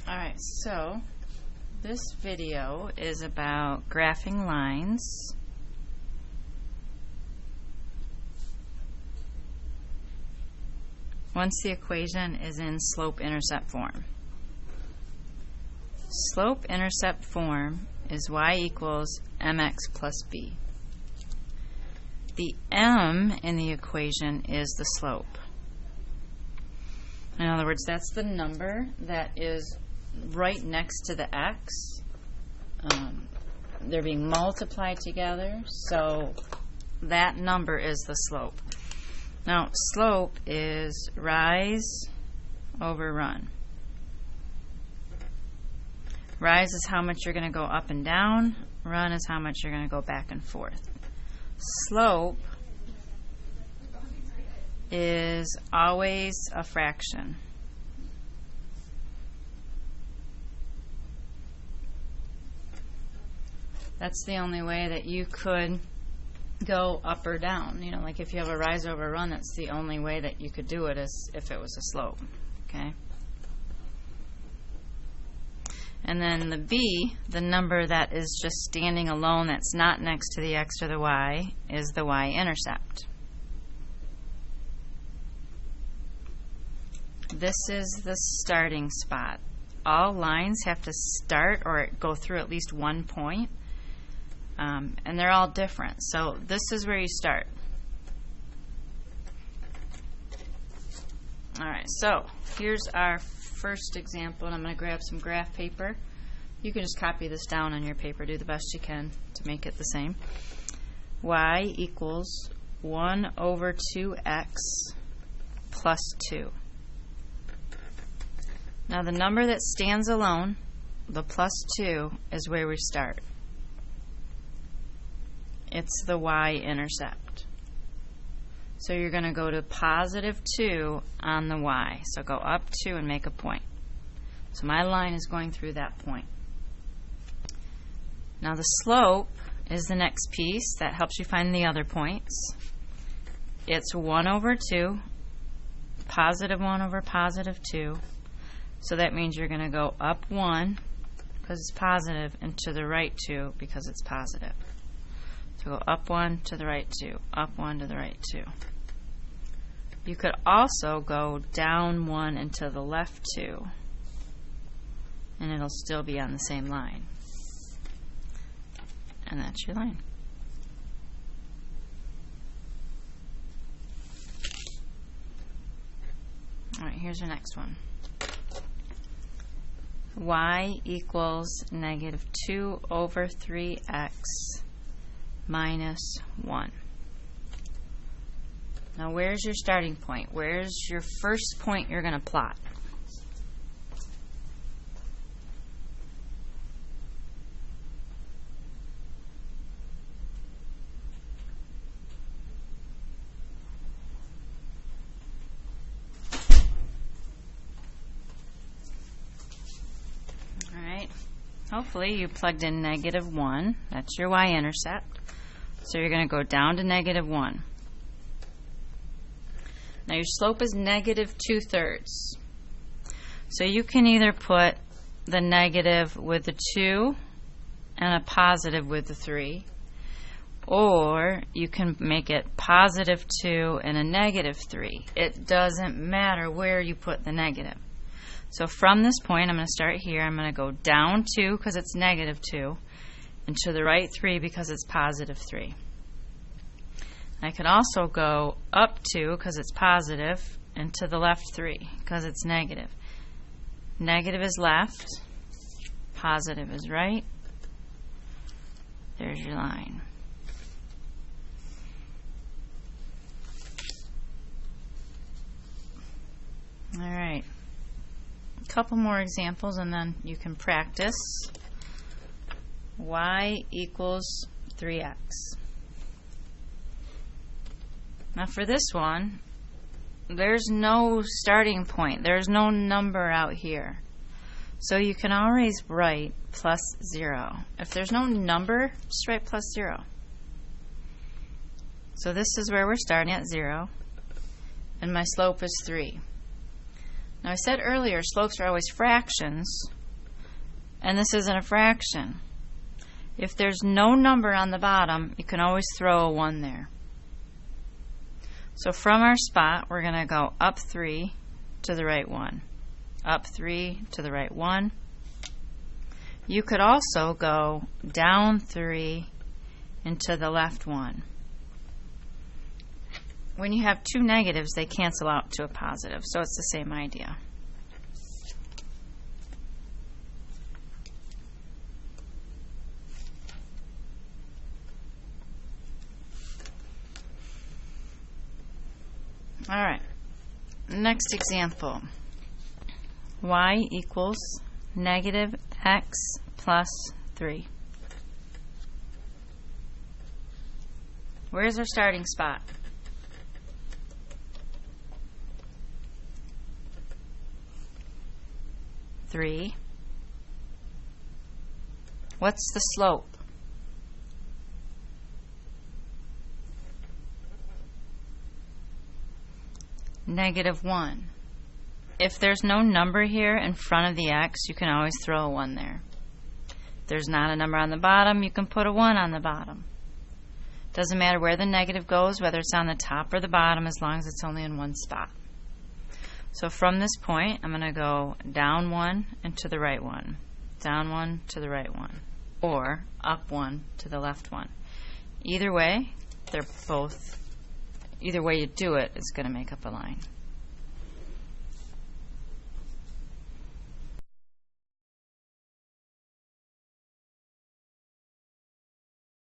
Alright, so this video is about graphing lines. Once the equation is in slope-intercept form. Slope-intercept form is y equals mx plus b. The m in the equation is the slope. In other words, that's the number that is right next to the x. They're being multiplied together, so that number is the slope. Now, slope is rise over run. Rise is how much you're going to go up and down. Run is how much you're going to go back and forth. Slope is always a fraction. That's the only way that you could go up or down. You know, like if you have a rise over run, that's the only way that you could do it, is if it was a slope. Okay? And then the b, the number that is just standing alone, that's not next to the x or the y, is the y-intercept. This is the starting spot. All lines have to start or go through at least one point, and they're all different. So this is where you start. Alright, so here's our first example, and I'm going to grab some graph paper. You can just copy this down on your paper, do the best you can to make it the same. Y equals 1 over 2x plus 2. Now the number that stands alone, the plus 2, is where we start. It's the y-intercept. So you're going to go to positive 2 on the y. So go up 2 and make a point. So my line is going through that point. Now the slope is the next piece. That helps you find the other points. It's 1 over 2, positive 1 over positive 2. So that means you're going to go up 1 because it's positive, and to the right 2 because it's positive. So go up 1 to the right 2, up 1 to the right 2. You could also go down 1 and to the left 2, and it'll still be on the same line. And that's your line. Alright, here's your next one. Y equals negative 2 over 3x minus 1. Now where's your starting point? Where's your first point you're going to plot? Alright, hopefully you plugged in negative 1. That's your y-intercept. So you're going to go down to negative 1. Now your slope is negative 2/3. So you can either put the negative with the 2 and a positive with the 3, or you can make it positive 2 and a negative 3. It doesn't matter where you put the negative. So from this point, I'm going to start here. I'm going to go down 2 because it's negative 2, and to the right 3 because it's positive 3. I could also go up 2 because it's positive, and to the left 3 because it's negative. Negative is left, positive is right. There's your line. Alright, a couple more examples and then you can practice. Y equals 3x. Now for this one, there's no starting point. There's no number out here. So you can always write plus 0. If there's no number, just write plus 0. So this is where we're starting at 0, and my slope is 3. Now I said earlier slopes are always fractions. and this isn't a fraction. If there's no number on the bottom, you can always throw a 1 there. So from our spot, we're going to go up 3 to the right 1. Up 3 to the right 1. You could also go down 3 and to the left 1. When you have two negatives, they cancel out to a positive, so it's the same idea. All right, next example. Y equals negative x plus 3. Where's our starting spot? Three. What's the slope? -1. If there's no number here in front of the x, you can always throw a 1 there. If there's not a number on the bottom, you can put a 1 on the bottom. Doesn't matter where the negative goes, whether it's on the top or the bottom, as long as it's only in one spot. So from this point, I'm going to go down 1 and to the right 1, down 1 to the right 1, or up 1 to the left 1. Either way, either way you do it is going to make up a line.